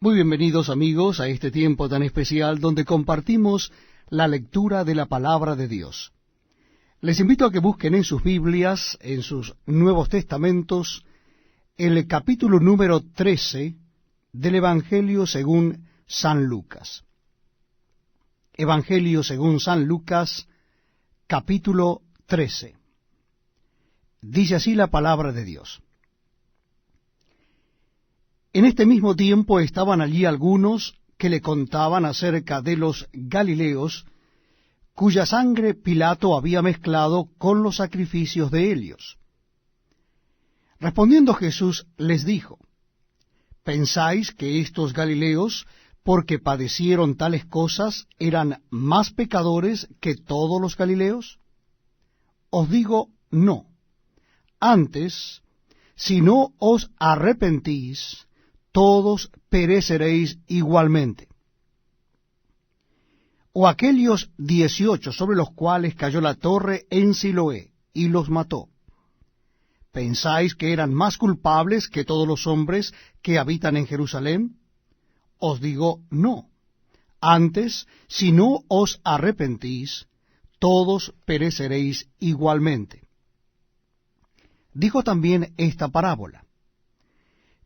Muy bienvenidos amigos a este tiempo tan especial donde compartimos la lectura de la palabra de Dios. Les invito a que busquen en sus Biblias, en sus Nuevos Testamentos, el capítulo número 13 del Evangelio según San Lucas. Evangelio según San Lucas, capítulo 13. Dice así la palabra de Dios. En este mismo tiempo estaban allí algunos que le contaban acerca de los Galileos, cuya sangre Pilato había mezclado con los sacrificios de ellos. Respondiendo Jesús les dijo: ¿Pensáis que estos Galileos, porque padecieron tales cosas, eran más pecadores que todos los Galileos? Os digo, no. Antes, si no os arrepentís, todos pereceréis igualmente. O aquellos 18 sobre los cuales cayó la torre en Siloé y los mató, ¿pensáis que eran más culpables que todos los hombres que habitan en Jerusalén? Os digo, no. Antes, si no os arrepentís, todos pereceréis igualmente. Dijo también esta parábola.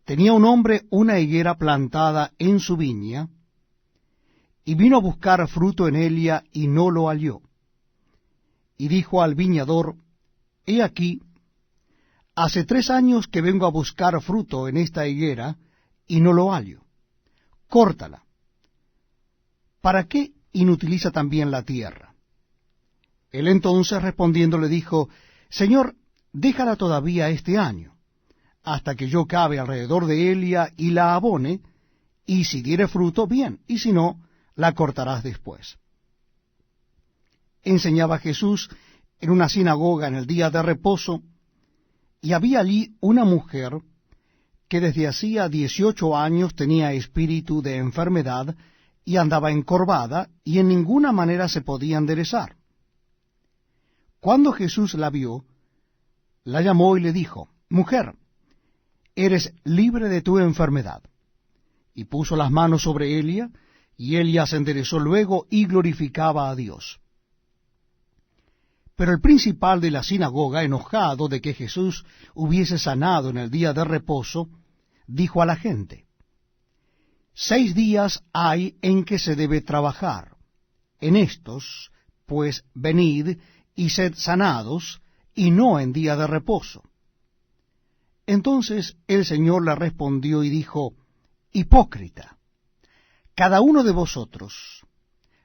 Tenía un hombre una higuera plantada en su viña, y vino a buscar fruto en ella, y no lo halló. Y dijo al viñador: He aquí, hace 3 años que vengo a buscar fruto en esta higuera, y no lo hallo. Córtala. ¿Para qué inutiliza también la tierra? Él entonces respondiendo le dijo: Señor, déjala todavía este año, hasta que yo cabe alrededor de ella y la abone, y si diere fruto, bien, y si no, la cortarás después. Enseñaba Jesús en una sinagoga en el día de reposo, y había allí una mujer que desde hacía 18 años tenía espíritu de enfermedad, y andaba encorvada, y en ninguna manera se podía enderezar. Cuando Jesús la vio, la llamó y le dijo: Mujer, eres libre de tu enfermedad. Y puso las manos sobre ella, y ella se enderezó luego y glorificaba a Dios. Pero el principal de la sinagoga, enojado de que Jesús hubiese sanado en el día de reposo, dijo a la gente: 6 días hay en que se debe trabajar. En estos, pues, venid y sed sanados, y no en día de reposo. Entonces el Señor le respondió y dijo: Hipócrita, cada uno de vosotros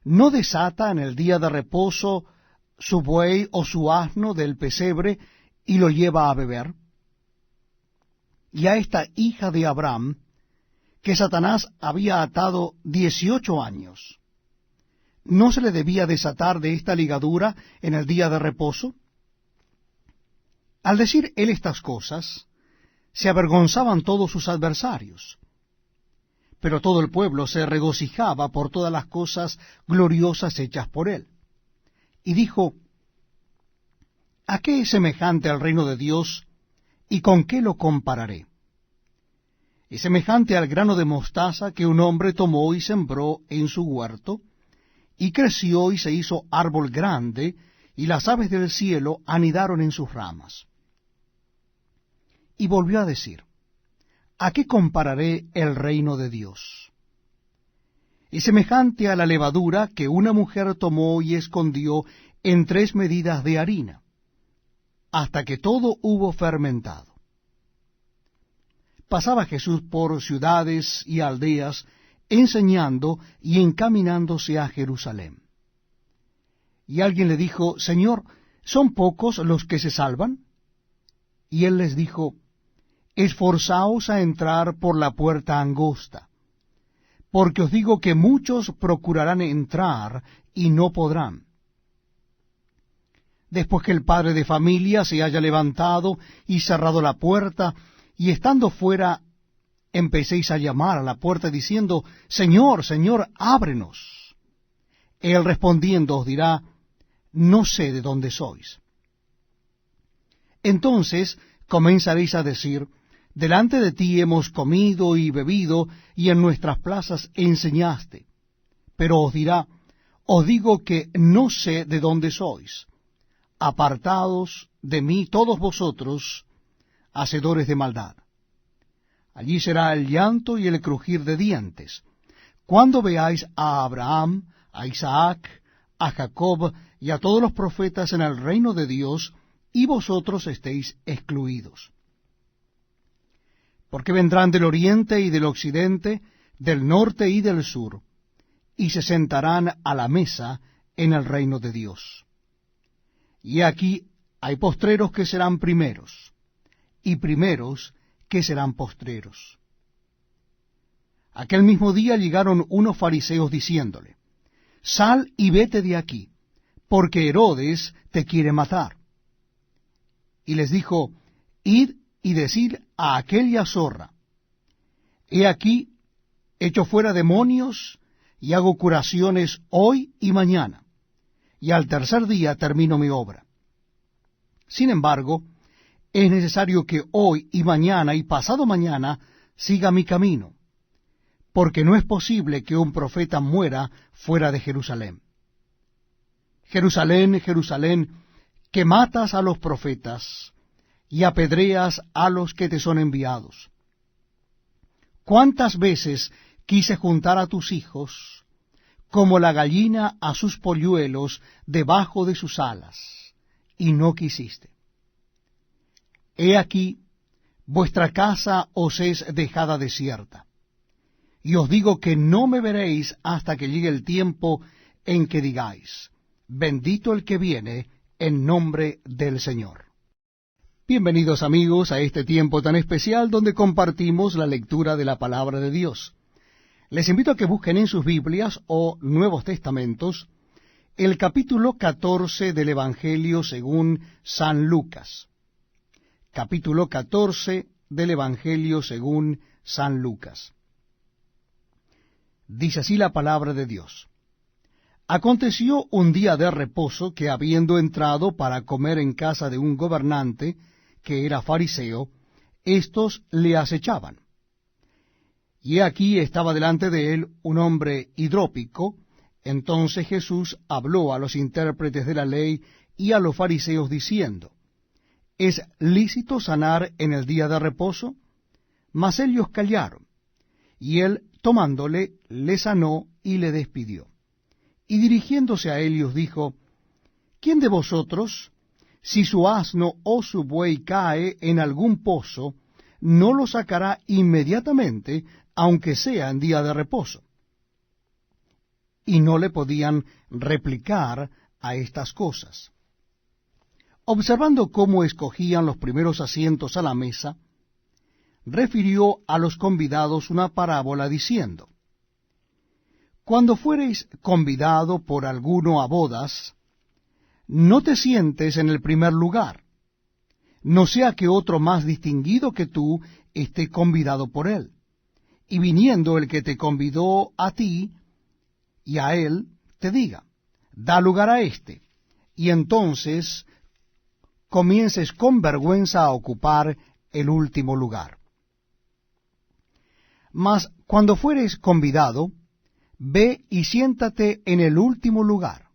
no desata en el día de reposo su buey o su asno del pesebre y lo lleva a beber. Y a esta hija de Abraham, que Satanás había atado 18 años, ¿no se le debía desatar de esta ligadura en el día de reposo? Al decir él estas cosas, se avergonzaban todos sus adversarios, pero todo el pueblo se regocijaba por todas las cosas gloriosas hechas por él. Y dijo: ¿A qué es semejante el reino de Dios, y con qué lo compararé? Es semejante al grano de mostaza que un hombre tomó y sembró en su huerto, y creció y se hizo árbol grande, y las aves del cielo anidaron en sus ramas. Y volvió a decir: ¿A qué compararé el reino de Dios? Es semejante a la levadura que una mujer tomó y escondió en 3 medidas de harina, hasta que todo hubo fermentado. Pasaba Jesús por ciudades y aldeas, enseñando y encaminándose a Jerusalén. Y alguien le dijo: Señor, ¿son pocos los que se salvan? Y él les dijo: Esforzaos a entrar por la puerta angosta, porque os digo que muchos procurarán entrar y no podrán. Después que el padre de familia se haya levantado y cerrado la puerta, y estando fuera empecéis a llamar a la puerta diciendo: Señor, Señor, ábrenos. Él respondiendo os dirá: No sé de dónde sois. Entonces comenzaréis a decir: delante de ti hemos comido y bebido, y en nuestras plazas enseñaste. Pero os dirá, os digo que no sé de dónde sois. Apartados de mí todos vosotros, hacedores de maldad. Allí será el llanto y el crujir de dientes, cuando veáis a Abraham, a Isaac, a Jacob y a todos los profetas en el reino de Dios, y vosotros estéis excluidos. Porque vendrán del oriente y del occidente, del norte y del sur, y se sentarán a la mesa en el reino de Dios. Y aquí hay postreros que serán primeros, y primeros que serán postreros. Aquel mismo día llegaron unos fariseos diciéndole, Sal y vete de aquí, porque Herodes te quiere matar. Y les dijo, Id y decid a aquella zorra, He aquí, echo fuera demonios, y hago curaciones hoy y mañana, y al tercer día termino mi obra. Sin embargo, es necesario que hoy y mañana y pasado mañana siga mi camino, porque no es posible que un profeta muera fuera de Jerusalén. Jerusalén, Jerusalén, que matas a los profetas y apedreas a los que te son enviados. ¿Cuántas veces quise juntar a tus hijos, como la gallina a sus polluelos debajo de sus alas, y no quisiste? He aquí, vuestra casa os es dejada desierta, y os digo que no me veréis hasta que llegue el tiempo en que digáis, bendito el que viene en nombre del Señor. Bienvenidos amigos a este tiempo tan especial donde compartimos la lectura de la palabra de Dios. Les invito a que busquen en sus Biblias o Nuevos Testamentos el capítulo 14 del Evangelio según San Lucas. Capítulo 14 del Evangelio según San Lucas. Dice así la palabra de Dios. Aconteció un día de reposo que, habiendo entrado para comer en casa de un gobernante, que era fariseo, éstos le acechaban. Y aquí estaba delante de él un hombre hidrópico. Entonces Jesús habló a los intérpretes de la ley y a los fariseos, diciendo, ¿Es lícito sanar en el día de reposo? Mas ellos callaron. Y él, tomándole, le sanó y le despidió. Y dirigiéndose a ellos dijo, ¿quién de vosotros, si su asno o su buey cae en algún pozo, no lo sacará inmediatamente, aunque sea en día de reposo? Y no le podían replicar a estas cosas. Observando cómo escogían los primeros asientos a la mesa, refirió a los convidados una parábola diciendo, Cuando fuereis convidado por alguno a bodas, no te sientes en el primer lugar, no sea que otro más distinguido que tú esté convidado por él, y viniendo el que te convidó a ti y a él, te diga, da lugar a éste, y entonces comiences con vergüenza a ocupar el último lugar. Mas cuando fueres convidado, ve y siéntate en el último lugar,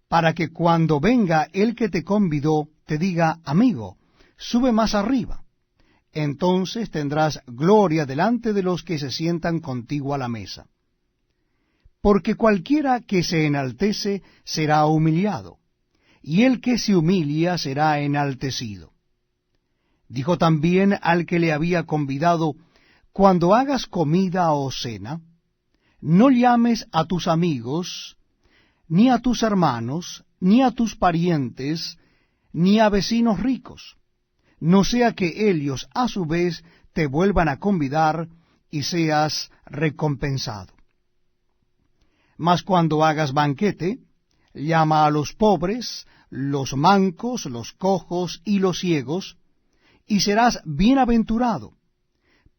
para que cuando venga el que te convidó, te diga, amigo, sube más arriba. Entonces tendrás gloria delante de los que se sientan contigo a la mesa. Porque cualquiera que se enaltece será humillado, y el que se humilia será enaltecido. Dijo también al que le había convidado, cuando hagas comida o cena, no llames a tus amigos, ni a tus hermanos, ni a tus parientes, ni a vecinos ricos, no sea que ellos a su vez te vuelvan a convidar y seas recompensado. Mas cuando hagas banquete, llama a los pobres, los mancos, los cojos y los ciegos, y serás bienaventurado,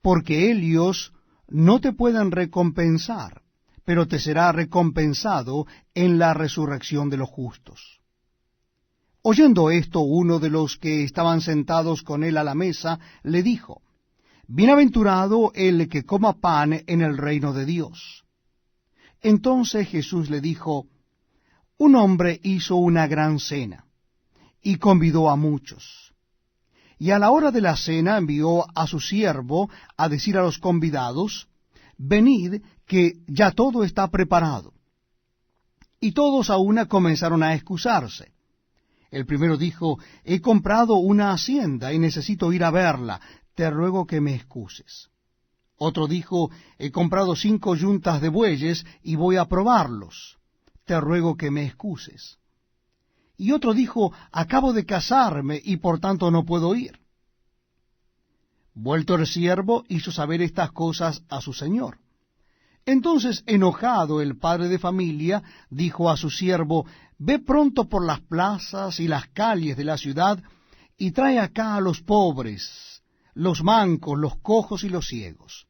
porque ellos no te pueden recompensar, pero te será recompensado en la resurrección de los justos. Oyendo esto, uno de los que estaban sentados con él a la mesa le dijo, Bienaventurado el que coma pan en el reino de Dios. Entonces Jesús le dijo, un hombre hizo una gran cena, y convidó a muchos. Y a la hora de la cena envió a su siervo a decir a los convidados, venid, que ya todo está preparado. Y todos a una comenzaron a excusarse. El primero dijo, he comprado una hacienda y necesito ir a verla, te ruego que me excuses. Otro dijo, he comprado 5 yuntas de bueyes y voy a probarlos, te ruego que me excuses. Y otro dijo, acabo de casarme y por tanto no puedo ir. Vuelto el siervo, hizo saber estas cosas a su señor. Entonces, enojado el padre de familia, dijo a su siervo, ve pronto por las plazas y las calles de la ciudad, y trae acá a los pobres, los mancos, los cojos y los ciegos.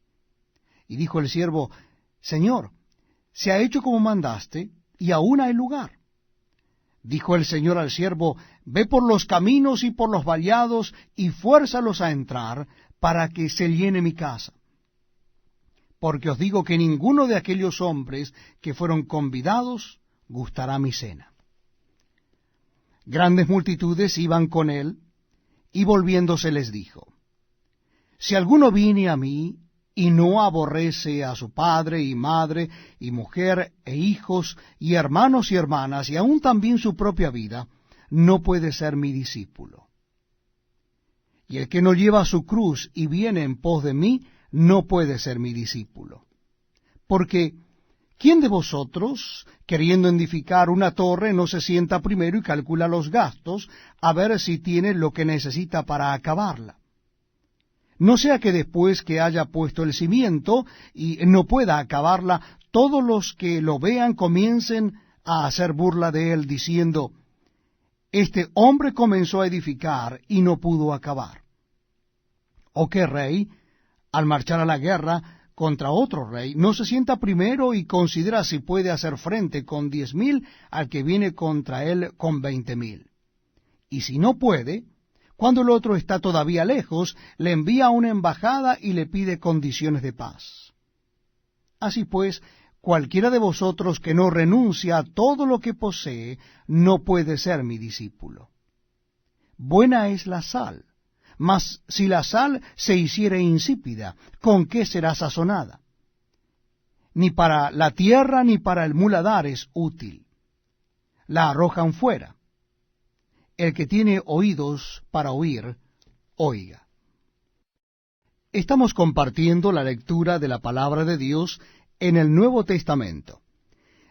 Y dijo el siervo, Señor, se ha hecho como mandaste, y aún hay lugar. Dijo el Señor al siervo, ve por los caminos y por los vallados, y fuérzalos a entrar, para que se llene mi casa. Porque os digo que ninguno de aquellos hombres que fueron convidados gustará mi cena. Grandes multitudes iban con él, y volviéndose les dijo, si alguno viene a mí, y no aborrece a su padre y madre, y mujer, e hijos, y hermanos y hermanas, y aun también su propia vida, no puede ser mi discípulo. Y el que no lleva su cruz y viene en pos de mí, no puede ser mi discípulo. Porque, ¿quién de vosotros, queriendo edificar una torre, no se sienta primero y calcula los gastos, a ver si tiene lo que necesita para acabarla? No sea que después que haya puesto el cimiento y no pueda acabarla, todos los que lo vean comiencen a hacer burla de él, diciendo, este hombre comenzó a edificar y no pudo acabar. ¿O qué rey, al marchar a la guerra contra otro rey, no se sienta primero y considera si puede hacer frente con 10,000 al que viene contra él con 20,000? Y si no puede, cuando el otro está todavía lejos, le envía una embajada y le pide condiciones de paz. Así pues, cualquiera de vosotros que no renuncia a todo lo que posee, no puede ser mi discípulo. Buena es la sal, mas si la sal se hiciere insípida, ¿con qué será sazonada? Ni para la tierra ni para el muladar es útil. La arrojan fuera. El que tiene oídos para oír, oiga. Estamos compartiendo la lectura de la palabra de Dios en el Nuevo Testamento.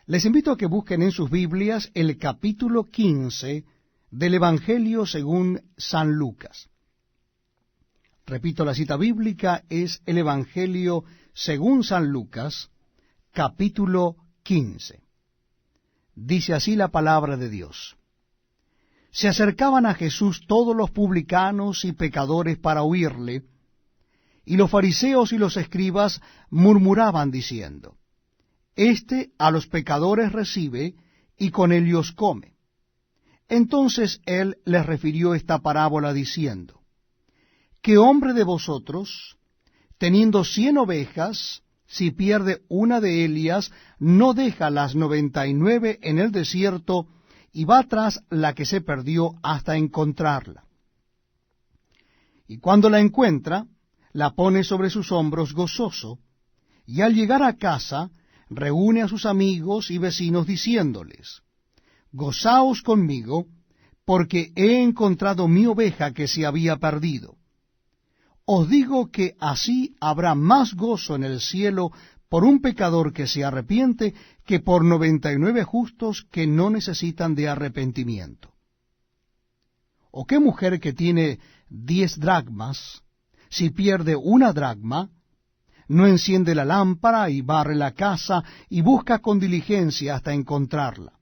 Les invito a que busquen en sus Biblias el capítulo 15 del Evangelio según San Lucas. Repito, la cita bíblica es el Evangelio según San Lucas, capítulo 15. Dice así la palabra de Dios. Se acercaban a Jesús todos los publicanos y pecadores para oírle, y los fariseos y los escribas murmuraban diciendo, Este a los pecadores recibe, y con ellos come. Entonces él les refirió esta parábola diciendo, ¿qué hombre de vosotros, teniendo 100 ovejas, si pierde una de ellas, no deja las 99 en el desierto, y va tras la que se perdió hasta encontrarla? Y cuando la encuentra, la pone sobre sus hombros gozoso, y al llegar a casa, reúne a sus amigos y vecinos diciéndoles, Gozaos conmigo, porque he encontrado mi oveja que se había perdido. Os digo que así habrá más gozo en el cielo por un pecador que se arrepiente que por 99 justos que no necesitan de arrepentimiento. ¿O qué mujer que tiene 10 dracmas, si pierde una dracma, no enciende la lámpara y barre la casa y busca con diligencia hasta encontrarla?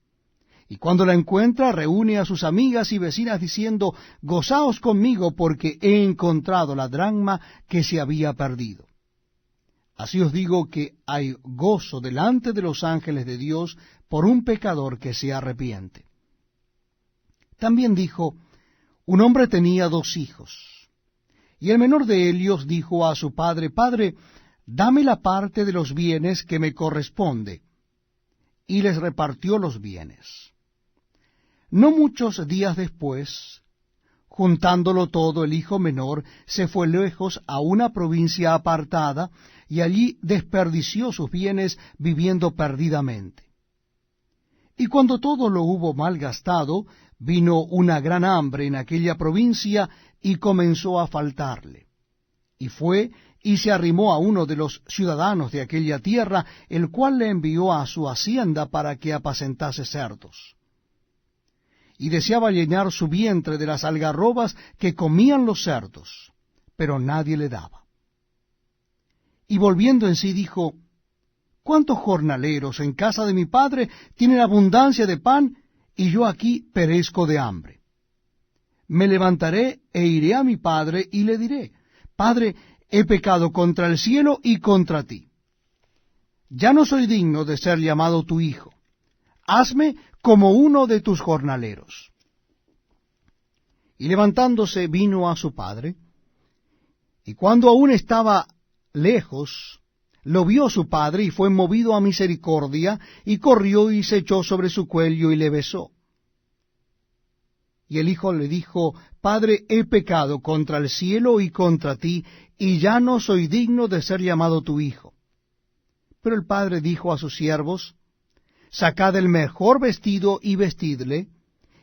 Y cuando la encuentra, reúne a sus amigas y vecinas diciendo, Gozaos conmigo porque he encontrado la dracma que se había perdido. Así os digo que hay gozo delante de los ángeles de Dios por un pecador que se arrepiente. También dijo, un hombre tenía 2 hijos, Y el menor de ellos dijo a su padre, Padre, dame la parte de los bienes que me corresponde. Y les repartió los bienes. No muchos días después, juntándolo todo, el hijo menor se fue lejos a una provincia apartada, y allí desperdició sus bienes viviendo perdidamente. Y cuando todo lo hubo malgastado, vino una gran hambre en aquella provincia, y comenzó a faltarle. Y fue y se arrimó a uno de los ciudadanos de aquella tierra, el cual le envió a su hacienda para que apacentase cerdos. Y deseaba llenar su vientre de las algarrobas que comían los cerdos, pero nadie le daba. Y volviendo en sí dijo, ¿cuántos jornaleros en casa de mi padre tienen abundancia de pan, y yo aquí perezco de hambre? Me levantaré e iré a mi padre y le diré, Padre, he pecado contra el cielo y contra ti. Ya no soy digno de ser llamado tu hijo. Hazme como uno de tus jornaleros. Y levantándose vino a su padre, y cuando aún estaba lejos, lo vio su padre, y fue movido a misericordia, y corrió y se echó sobre su cuello y le besó. Y el hijo le dijo, Padre, he pecado contra el cielo y contra ti, y ya no soy digno de ser llamado tu hijo. Pero el padre dijo a sus siervos, Sacad el mejor vestido y vestidle,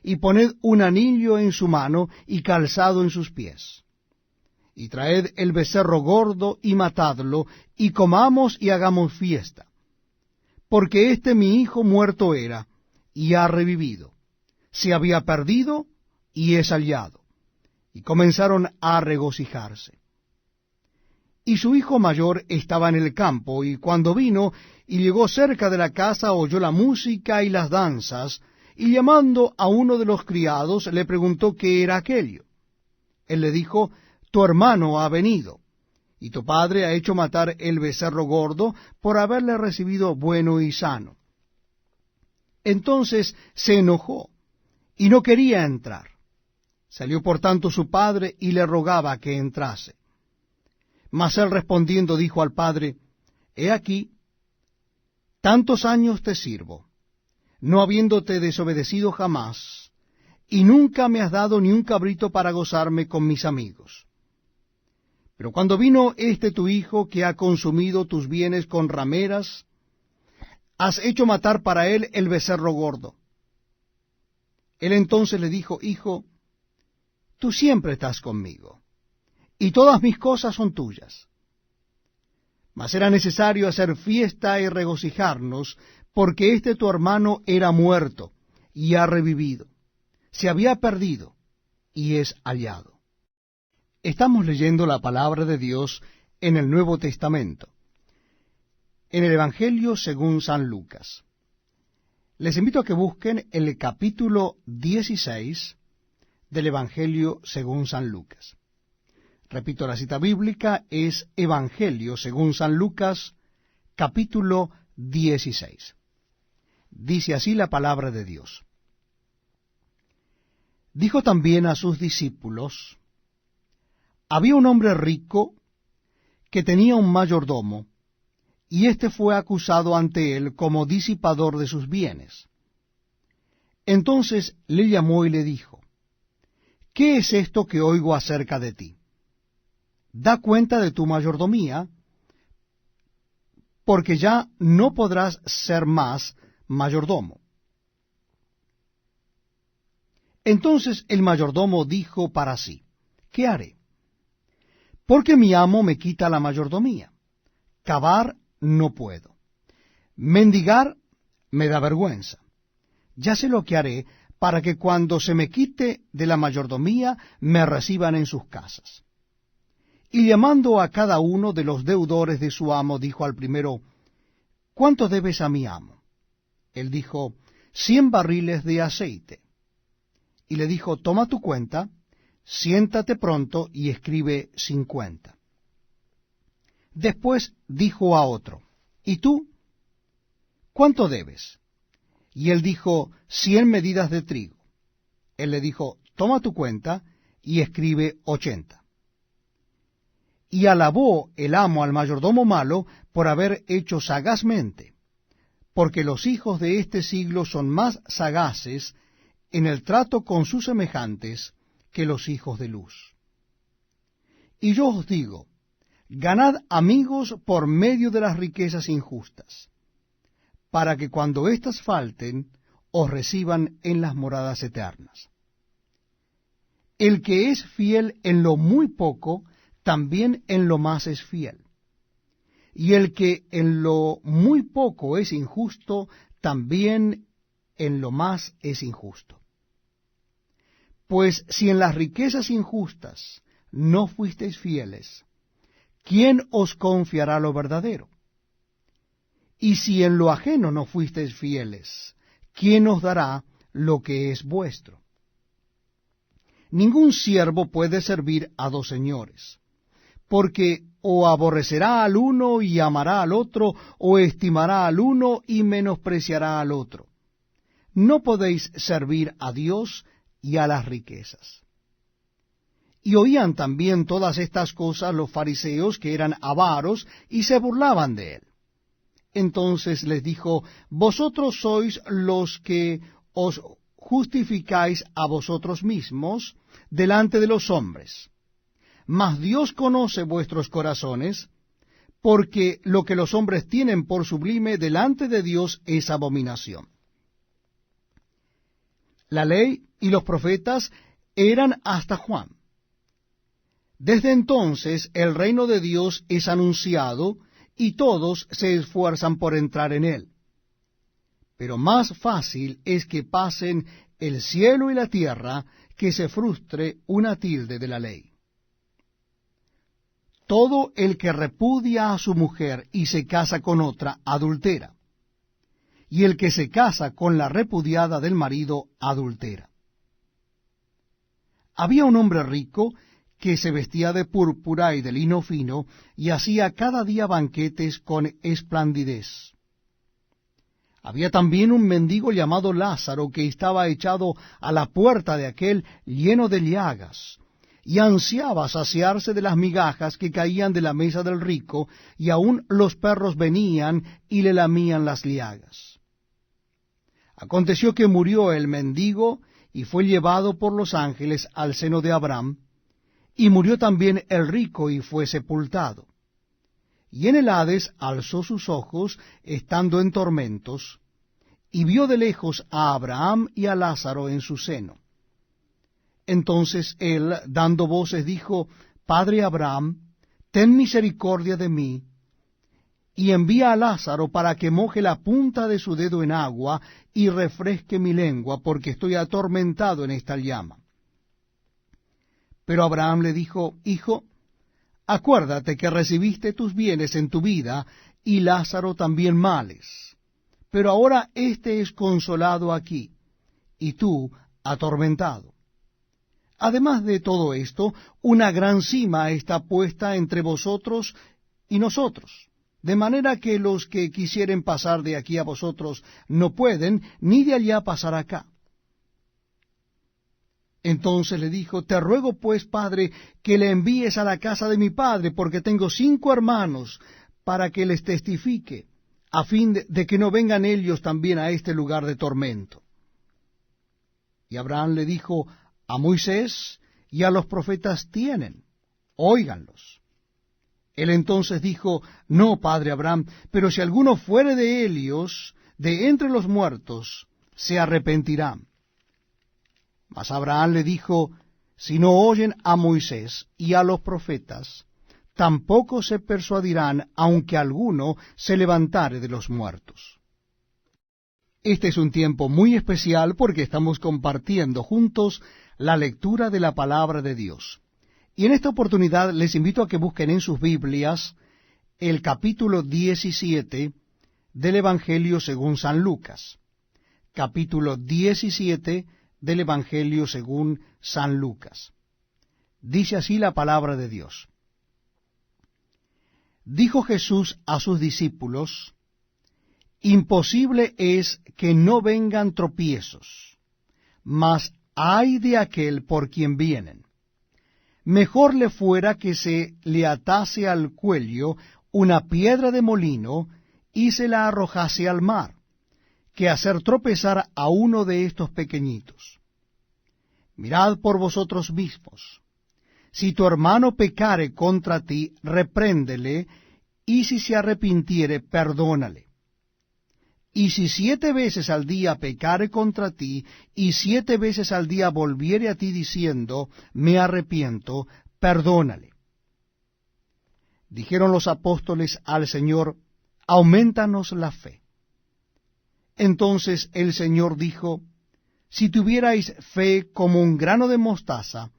y poned un anillo en su mano y calzado en sus pies. Y traed el becerro gordo y matadlo, y comamos y hagamos fiesta. Porque este mi hijo muerto era, y ha revivido. Se había perdido, y es hallado. Y comenzaron a regocijarse. Y su hijo mayor estaba en el campo, y cuando vino y llegó cerca de la casa, oyó la música y las danzas, y llamando a uno de los criados, le preguntó qué era aquello. Él le dijo, tu hermano ha venido, y tu padre ha hecho matar el becerro gordo por haberle recibido bueno y sano. Entonces se enojó, y no quería entrar. Salió por tanto su padre, y le rogaba que entrase. Mas él respondiendo dijo al padre, He aquí, tantos años te sirvo, no habiéndote desobedecido jamás, y nunca me has dado ni un cabrito para gozarme con mis amigos. Pero cuando vino este tu hijo, que ha consumido tus bienes con rameras, has hecho matar para él el becerro gordo. Él entonces le dijo, Hijo, tú siempre estás conmigo, y todas mis cosas son tuyas. Mas era necesario hacer fiesta y regocijarnos, porque este tu hermano era muerto, y ha revivido. Se había perdido, y es hallado. Estamos leyendo la palabra de Dios en el Nuevo Testamento, en el Evangelio según San Lucas. Les invito a que busquen el capítulo 16 del Evangelio según San Lucas. Repito, la cita bíblica es Evangelio según San Lucas, capítulo 16. Dice así la palabra de Dios. Dijo también a sus discípulos, había un hombre rico que tenía un mayordomo, y éste fue acusado ante él como disipador de sus bienes. Entonces le llamó y le dijo, ¿qué es esto que oigo acerca de ti? Da cuenta de tu mayordomía, porque ya no podrás ser más mayordomo. Entonces el mayordomo dijo para sí, ¿qué haré? Porque mi amo me quita la mayordomía. Cavar no puedo. Mendigar me da vergüenza. Ya sé lo que haré para que cuando se me quite de la mayordomía me reciban en sus casas. Y llamando a cada uno de los deudores de su amo, dijo al primero, ¿cuánto debes a mi amo? Él dijo, 100 barriles de aceite. Y le dijo, toma tu cuenta, siéntate pronto y escribe 50. Después dijo a otro, ¿y tú? ¿Cuánto debes? Y él dijo, 100 medidas de trigo. Él le dijo, toma tu cuenta y escribe 80. Y alabó el amo al mayordomo malo por haber hecho sagazmente, porque los hijos de este siglo son más sagaces en el trato con sus semejantes que los hijos de luz. Y yo os digo, ganad amigos por medio de las riquezas injustas, para que cuando éstas falten, os reciban en las moradas eternas. El que es fiel en lo muy poco, también en lo más es fiel. Y el que en lo muy poco es injusto, también en lo más es injusto. Pues si en las riquezas injustas no fuisteis fieles, ¿quién os confiará lo verdadero? Y si en lo ajeno no fuisteis fieles, ¿quién os dará lo que es vuestro? Ningún siervo puede servir a dos señores, porque o aborrecerá al uno y amará al otro, o estimará al uno y menospreciará al otro. No podéis servir a Dios y a las riquezas. Y oían también todas estas cosas los fariseos, que eran avaros, y se burlaban de él. Entonces les dijo, vosotros sois los que os justificáis a vosotros mismos delante de los hombres. Mas Dios conoce vuestros corazones, porque lo que los hombres tienen por sublime delante de Dios es abominación. La ley y los profetas eran hasta Juan. Desde entonces el reino de Dios es anunciado, y todos se esfuerzan por entrar en él. Pero más fácil es que pasen el cielo y la tierra que se frustre una tilde de la ley. Todo el que repudia a su mujer y se casa con otra, adultera. Y el que se casa con la repudiada del marido, adultera. Había un hombre rico que se vestía de púrpura y de lino fino, y hacía cada día banquetes con esplandidez. Había también un mendigo llamado Lázaro, que estaba echado a la puerta de aquel, lleno de llagas, y ansiaba saciarse de las migajas que caían de la mesa del rico, y aun los perros venían y le lamían las llagas. Aconteció que murió el mendigo, y fue llevado por los ángeles al seno de Abraham, y murió también el rico, y fue sepultado. Y en el Hades alzó sus ojos, estando en tormentos, y vio de lejos a Abraham y a Lázaro en su seno. Entonces él, dando voces, dijo, Padre Abraham, ten misericordia de mí, y envía a Lázaro para que moje la punta de su dedo en agua, y refresque mi lengua, porque estoy atormentado en esta llama. Pero Abraham le dijo, Hijo, acuérdate que recibiste tus bienes en tu vida, y Lázaro también males. Pero ahora éste es consolado aquí, y tú atormentado. Además de todo esto, una gran sima está puesta entre vosotros y nosotros, de manera que los que quisieren pasar de aquí a vosotros no pueden, ni de allá pasar acá. Entonces le dijo, te ruego pues, padre, que le envíes a la casa de mi padre, porque tengo 5 hermanos, para que les testifique, a fin de que no vengan ellos también a este lugar de tormento. Y Abraham le dijo, a Moisés y a los profetas tienen, óiganlos. Él entonces dijo, no, padre Abraham, pero si alguno fuere de ellos, de entre los muertos, se arrepentirá. Mas Abraham le dijo, si no oyen a Moisés y a los profetas, tampoco se persuadirán, aunque alguno se levantare de los muertos. Este es un tiempo muy especial porque estamos compartiendo juntos la lectura de la palabra de Dios. Y en esta oportunidad les invito a que busquen en sus Biblias el capítulo 17 del Evangelio según San Lucas. Capítulo 17 del Evangelio según San Lucas. Dice así la palabra de Dios. Dijo Jesús a sus discípulos, imposible es que no vengan tropiezos, mas ay de aquel por quien vienen. mejor le fuera que se le atase al cuello una piedra de molino y se la arrojase al mar, que hacer tropezar a uno de estos pequeñitos. Mirad por vosotros mismos. Si tu hermano pecare contra ti, repréndele, y si se arrepintiere, perdónale. Y si 7 veces al día pecare contra ti, y 7 veces al día volviere a ti diciendo, me arrepiento, perdónale. Dijeron los apóstoles al Señor, aumentanos la fe. Entonces el Señor dijo, si tuvierais fe como un grano de mostaza,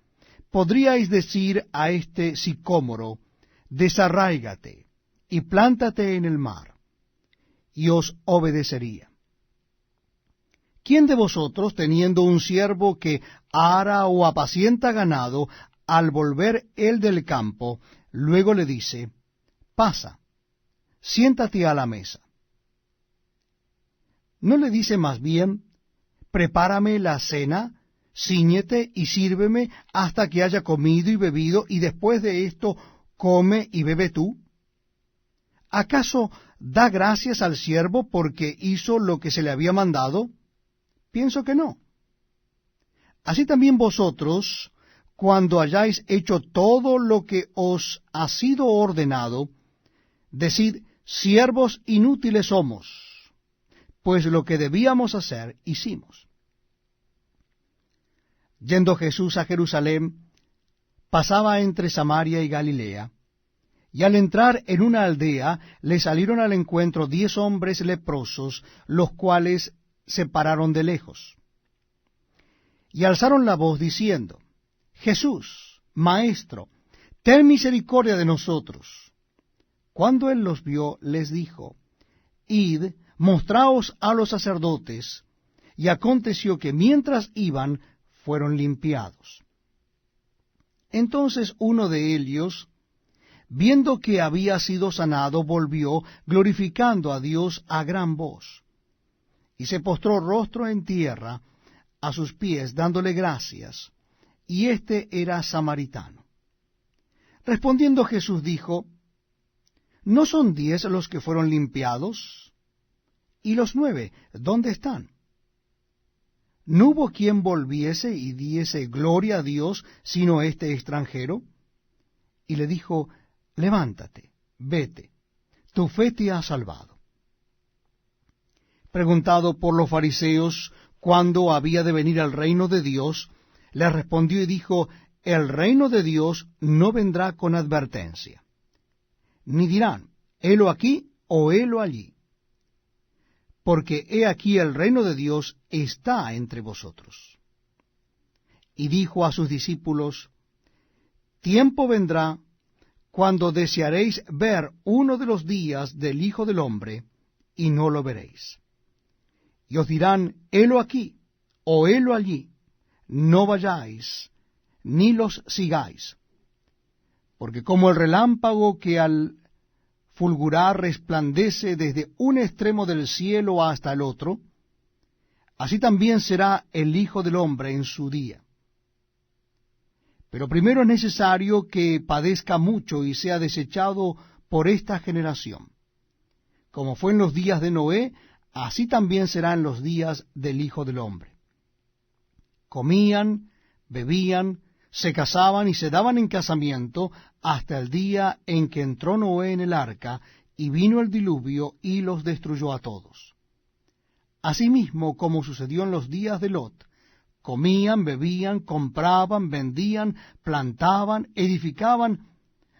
podríais decir a este sicómoro, desarráigate y plántate en el mar, y os obedecería. ¿Quién de vosotros, teniendo un siervo que ara o apacienta ganado, al volver él del campo, luego le dice, pasa, siéntate a la mesa? ¿No le dice más bien, prepárame la cena, cíñete y sírveme hasta que haya comido y bebido, y después de esto come y bebe tú? ¿Acaso da gracias al siervo porque hizo lo que se le había mandado? Pienso que no. Así también vosotros, cuando hayáis hecho todo lo que os ha sido ordenado, decid, siervos inútiles somos, pues lo que debíamos hacer, hicimos. Yendo Jesús a Jerusalén, pasaba entre Samaria y Galilea, y al entrar en una aldea, le salieron al encuentro 10 hombres leprosos, los cuales se pararon de lejos, y alzaron la voz diciendo, Jesús, Maestro, ten misericordia de nosotros. Cuando él los vio, les dijo, id, mostraos a los sacerdotes. Y aconteció que mientras iban, fueron limpiados. Entonces uno de ellos, viendo que había sido sanado, volvió, glorificando a Dios a gran voz, y se postró rostro en tierra a sus pies, dándole gracias, y éste era samaritano. Respondiendo Jesús dijo, ¿no son 10 los que fueron limpiados? ¿Y los 9, dónde están? ¿No hubo quien volviese y diese gloria a Dios, sino este extranjero? Y le dijo, levántate, vete, tu fe te ha salvado. Preguntado por los fariseos cuándo había de venir el reino de Dios, le respondió y dijo, el reino de Dios no vendrá con advertencia, ni dirán, helo aquí o helo allí, porque he aquí el reino de Dios está entre vosotros. Y dijo a sus discípulos, tiempo vendrá cuando desearéis ver uno de los días del Hijo del Hombre, y no lo veréis. Y os dirán, helo aquí, o helo allí, no vayáis, ni los sigáis. Porque como el relámpago que al fulgurar resplandece desde un extremo del cielo hasta el otro, así también será el Hijo del Hombre en su día. Pero primero es necesario que padezca mucho y sea desechado por esta generación. Como fue en los días de Noé, así también será en los días del Hijo del Hombre. Comían, bebían, se casaban y se daban en casamiento hasta el día en que entró Noé en el arca, y vino el diluvio y los destruyó a todos. Asimismo, como sucedió en los días de Lot, comían, bebían, compraban, vendían, plantaban, edificaban,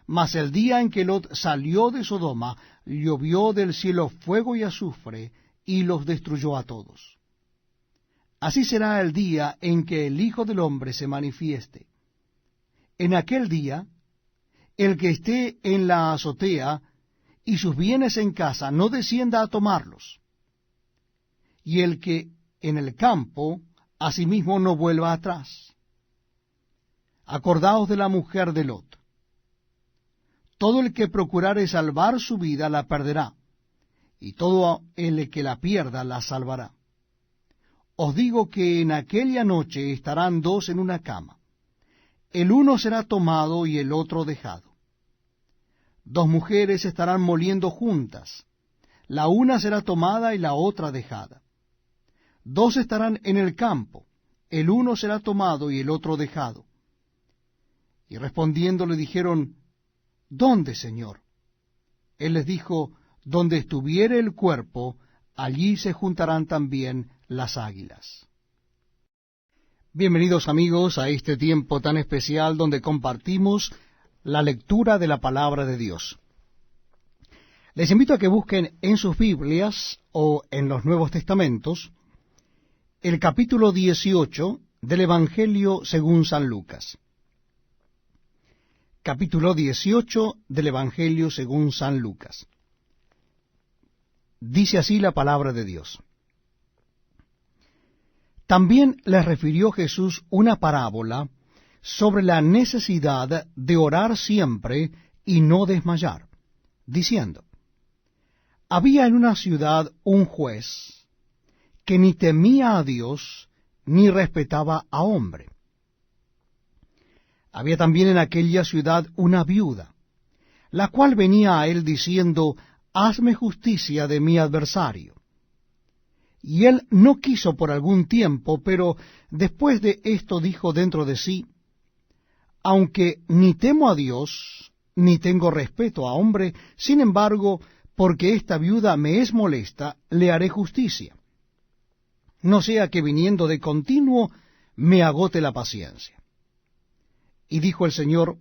mas el día en que Lot salió de Sodoma, llovió del cielo fuego y azufre, y los destruyó a todos. Así será el día en que el Hijo del Hombre se manifieste. En aquel día, el que esté en la azotea y sus bienes en casa, no descienda a tomarlos, y el que en el campo, asimismo no vuelva atrás. Acordaos de la mujer de Lot. Todo el que procurare salvar su vida la perderá, y todo el que la pierda la salvará. Os digo que en aquella noche estarán 2 en una cama. el uno será tomado y el otro dejado. Dos mujeres estarán moliendo juntas, la una será tomada y la otra dejada. Dos estarán en el campo, el uno será tomado y el otro dejado. Y respondiendo le dijeron, ¿dónde, Señor? Él les dijo, donde estuviere el cuerpo, allí se juntarán también las águilas. Bienvenidos amigos a este tiempo tan especial donde compartimos la lectura de la palabra de Dios. Les invito a que busquen en sus Biblias o en los Nuevos Testamentos el capítulo 18 del Evangelio según San Lucas. Capítulo 18 del Evangelio según San Lucas. Dice así la palabra de Dios. También les refirió Jesús una parábola sobre la necesidad de orar siempre y no desmayar, diciendo, había en una ciudad un juez que ni temía a Dios ni respetaba a hombre. Había también en aquella ciudad una viuda, la cual venía a él diciendo, hazme justicia de mi adversario. Y él no quiso por algún tiempo, pero después de esto dijo dentro de sí, aunque ni temo a Dios, ni tengo respeto a hombre, sin embargo, porque esta viuda me es molesta, le haré justicia. No sea que viniendo de continuo me agote la paciencia. Y dijo el Señor,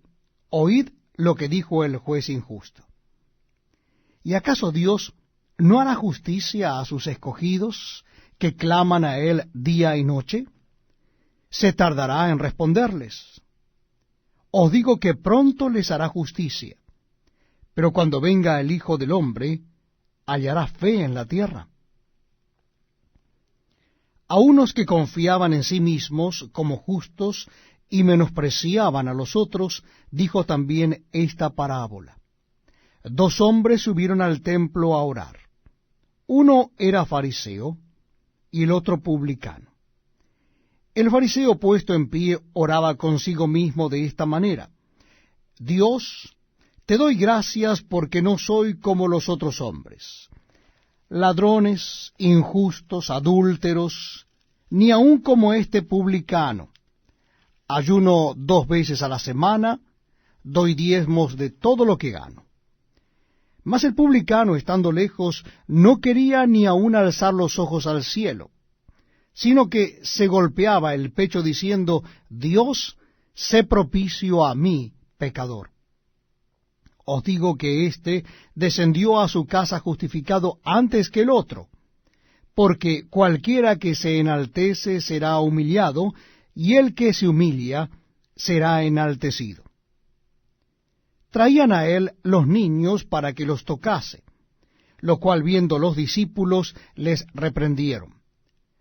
oíd lo que dijo el juez injusto. ¿Y acaso Dios no hará justicia a sus escogidos que claman a él día y noche? ¿Se tardará en responderles? Os digo que pronto les hará justicia. Pero cuando venga el Hijo del Hombre, ¿hallará fe en la tierra? A unos que confiaban en sí mismos como justos y menospreciaban a los otros, dijo también esta parábola. Dos hombres subieron al templo a orar. Uno era fariseo y el otro publicano. El fariseo, puesto en pie, oraba consigo mismo de esta manera. Dios, te doy gracias porque no soy como los otros hombres, ladrones, injustos, adúlteros, ni aun como este publicano. Ayuno 2 veces a la semana, doy diezmos de todo lo que gano. Mas el publicano, estando lejos, no quería ni aun alzar los ojos al cielo, sino que se golpeaba el pecho diciendo, Dios, sé propicio a mí, pecador. Os digo que éste descendió a su casa justificado antes que el otro, porque cualquiera que se enaltece será humillado, y el que se humilla será enaltecido. Traían a él los niños para que los tocase, lo cual viendo los discípulos les reprendieron.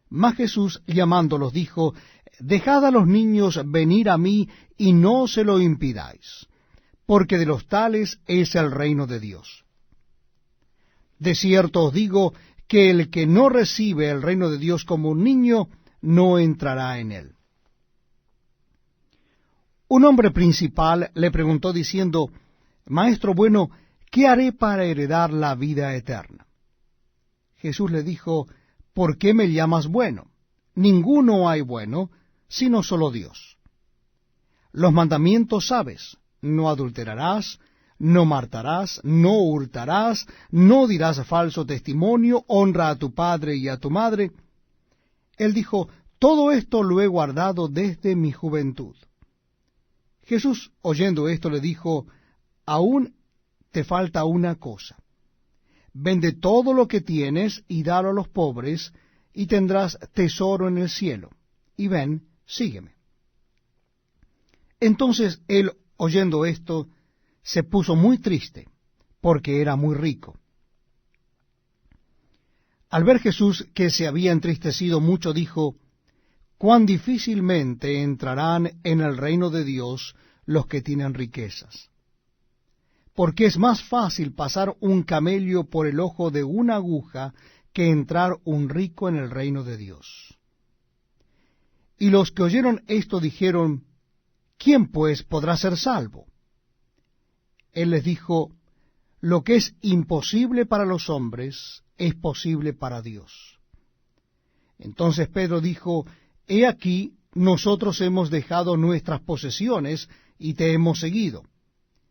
Mas Jesús llamándolos dijo, dejad a los niños venir a mí y no se lo impidáis, porque de los tales es el reino de Dios. De cierto os digo que el que no recibe el reino de Dios como un niño, no entrará en él. Un hombre principal le preguntó diciendo, Maestro bueno, ¿qué haré para heredar la vida eterna? Jesús le dijo, ¿por qué me llamas bueno? Ninguno hay bueno, sino solo Dios. Los mandamientos sabes, no adulterarás, no matarás, no hurtarás, no dirás falso testimonio, honra a tu padre y a tu madre. Él dijo, todo esto lo he guardado desde mi juventud. Jesús, oyendo esto, le dijo, aún te falta una cosa. Vende todo lo que tienes y dalo a los pobres, y tendrás tesoro en el cielo. Y ven, sígueme. Entonces él, oyendo esto, se puso muy triste, porque era muy rico. Al ver Jesús que se había entristecido mucho, dijo, cuán difícilmente entrarán en el reino de Dios los que tienen riquezas. Porque es más fácil pasar un camello por el ojo de una aguja que entrar un rico en el reino de Dios. Y los que oyeron esto dijeron, ¿quién pues podrá ser salvo? Él les dijo, lo que es imposible para los hombres es posible para Dios. Entonces Pedro dijo, he aquí, nosotros hemos dejado nuestras posesiones y te hemos seguido.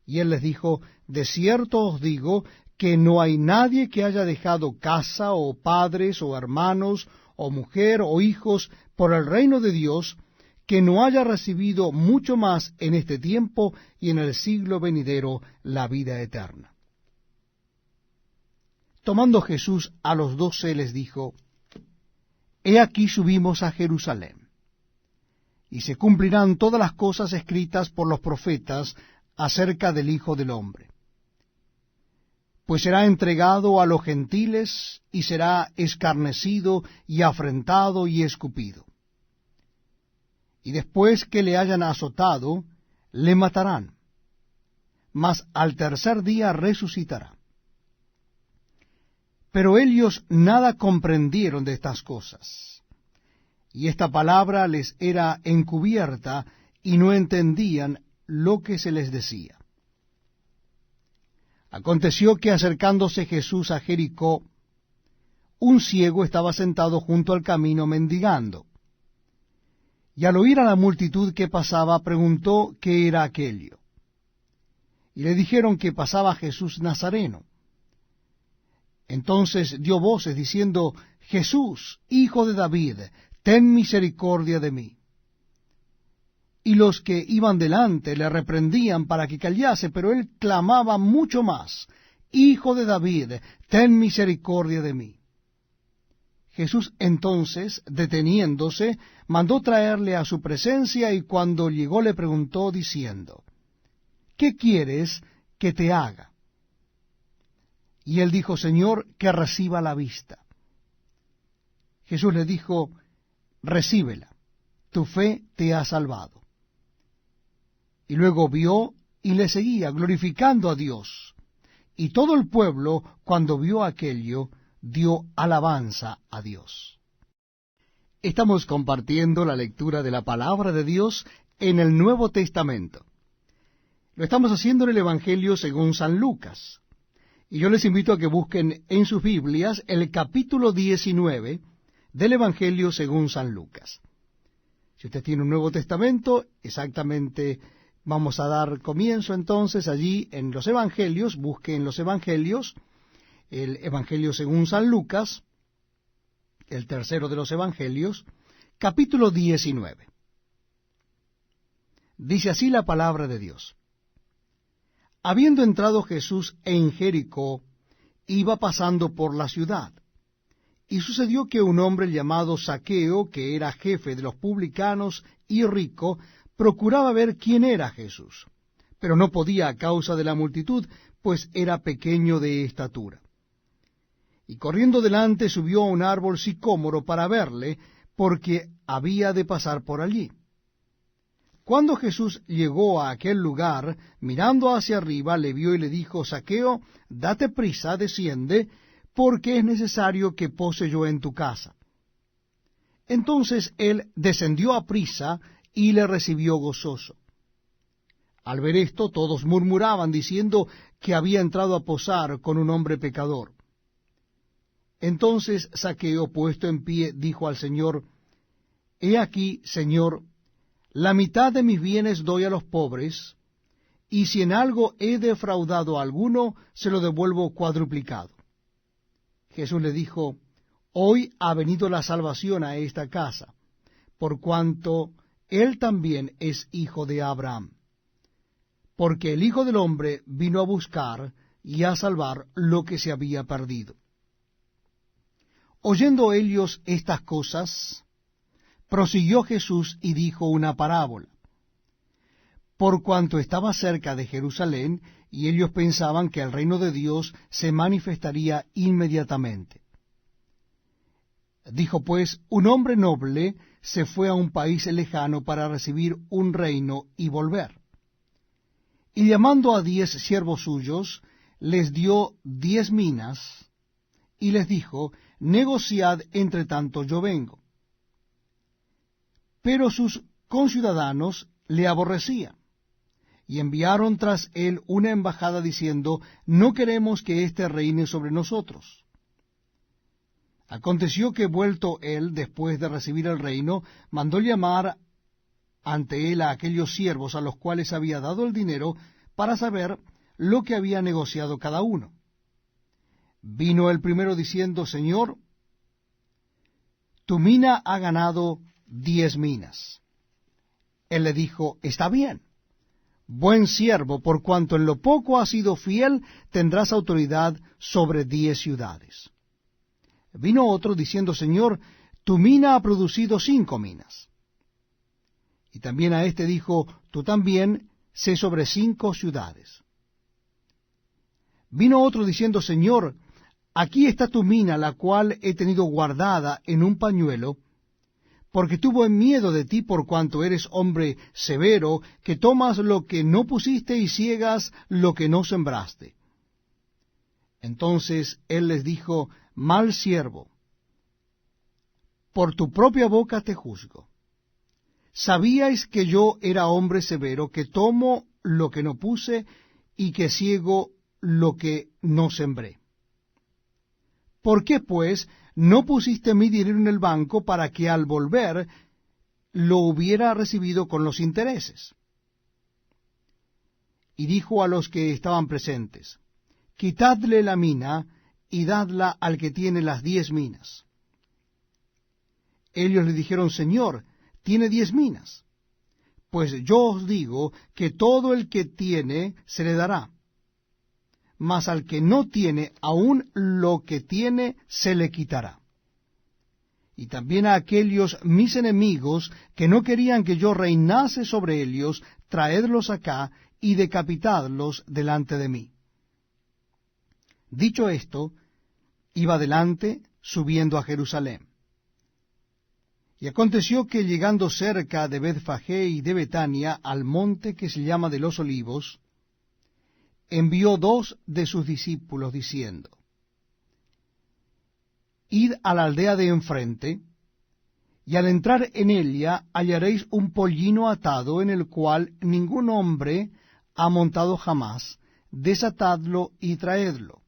Y él les dijo, de cierto os digo que no hay nadie que haya dejado casa o padres o hermanos o mujer o hijos por el reino de Dios, que no haya recibido mucho más en este tiempo y en el siglo venidero la vida eterna. Tomando Jesús a los 12 les dijo, he aquí subimos a Jerusalén, y se cumplirán todas las cosas escritas por los profetas acerca del Hijo del Hombre. Pues será entregado a los gentiles, y será escarnecido, y afrentado, y escupido. Y después que le hayan azotado, le matarán, mas al tercer día resucitará. Pero ellos nada comprendieron de estas cosas, y esta palabra les era encubierta, y no entendían lo que se les decía. Aconteció que acercándose Jesús a Jericó, un ciego estaba sentado junto al camino mendigando. Y al oír a la multitud que pasaba, preguntó qué era aquello. Y le dijeron que pasaba Jesús Nazareno. Entonces dio voces diciendo, Jesús, hijo de David, ten misericordia de mí. Y los que iban delante le reprendían para que callase, pero él clamaba mucho más, Hijo de David, ten misericordia de mí. Jesús entonces, deteniéndose, mandó traerle a su presencia, y cuando llegó le preguntó, diciendo, ¿qué quieres que te haga? Y él dijo, Señor, que reciba la vista. Jesús le dijo, recíbela, tu fe te ha salvado. Y luego vio y le seguía, glorificando a Dios. Y todo el pueblo, cuando vio aquello, dio alabanza a Dios. Estamos compartiendo la lectura de la palabra de Dios en el Nuevo Testamento. Lo estamos haciendo en el Evangelio según San Lucas. Y yo les invito a que busquen en sus Biblias el capítulo 19 del Evangelio según San Lucas. Si usted tiene un Nuevo Testamento, exactamente vamos a dar comienzo entonces allí en los Evangelios. Busque en los Evangelios el Evangelio según San Lucas, el tercero de los Evangelios, capítulo 19. Dice así la palabra de Dios. Habiendo entrado Jesús en Jericó, iba pasando por la ciudad. Y sucedió que un hombre llamado Zaqueo, que era jefe de los publicanos y rico, procuraba ver quién era Jesús, pero no podía a causa de la multitud, pues era pequeño de estatura. Y corriendo delante subió a un árbol sicómoro para verle, porque había de pasar por allí. Cuando Jesús llegó a aquel lugar, mirando hacia arriba, le vio y le dijo, Zaqueo, date prisa, desciende, porque es necesario que pose yo en tu casa. Entonces él descendió a prisa y le recibió gozoso. Al ver esto, todos murmuraban, diciendo que había entrado a posar con un hombre pecador. Entonces Zaqueo, puesto en pie, dijo al Señor, He aquí, Señor, la mitad de mis bienes doy a los pobres, y si en algo he defraudado a alguno, se lo devuelvo cuadruplicado. Jesús le dijo, Hoy ha venido la salvación a esta casa, por cuanto él también es hijo de Abraham. Porque el Hijo del Hombre vino a buscar y a salvar lo que se había perdido. Oyendo ellos estas cosas, prosiguió Jesús y dijo una parábola. Por cuanto estaba cerca de Jerusalén, y ellos pensaban que el reino de Dios se manifestaría inmediatamente. Dijo pues, un hombre noble se fue a un país lejano para recibir un reino y volver. Y llamando a 10 siervos suyos, les dio 10 minas, y les dijo, negociad entre tanto yo vengo. Pero sus conciudadanos le aborrecía, y enviaron tras él una embajada diciendo, no queremos que éste reine sobre nosotros. Aconteció que vuelto él, después de recibir el reino, mandó llamar ante él a aquellos siervos a los cuales había dado el dinero, para saber lo que había negociado cada uno. Vino el primero diciendo, Señor, tu mina ha ganado 10 minas. Él le dijo, está bien, buen siervo, por cuanto en lo poco has sido fiel, tendrás autoridad sobre 10 ciudades. Vino otro diciendo, Señor, tu mina ha producido 5 minas. Y también a éste dijo, tú también sé sobre 5 ciudades. Vino otro diciendo, Señor, aquí está tu mina, la cual he tenido guardada en un pañuelo, porque tuve miedo de ti por cuanto eres hombre severo, que tomas lo que no pusiste y ciegas lo que no sembraste. Entonces él les dijo, mal siervo, por tu propia boca te juzgo. ¿Sabíais que yo era hombre severo, que tomo lo que no puse y que ciego lo que no sembré? ¿Por qué, pues, no pusiste mi dinero en el banco para que al volver lo hubiera recibido con los intereses? Y dijo a los que estaban presentes, quitadle la mina y dadla al que tiene las 10 minas. Ellos le dijeron, Señor, tiene 10 minas. Pues yo os digo que todo el que tiene se le dará, mas al que no tiene, aun lo que tiene se le quitará. Y también a aquellos mis enemigos que no querían que yo reinase sobre ellos, traedlos acá y decapitadlos delante de mí. Dicho esto, iba adelante, subiendo a Jerusalén. Y aconteció que llegando cerca de Betfagé y de Betania, al monte que se llama de los Olivos, envió 2 de sus discípulos, diciendo, id a la aldea de enfrente, y al entrar en ella hallaréis un pollino atado, en el cual ningún hombre ha montado jamás, desatadlo y traedlo.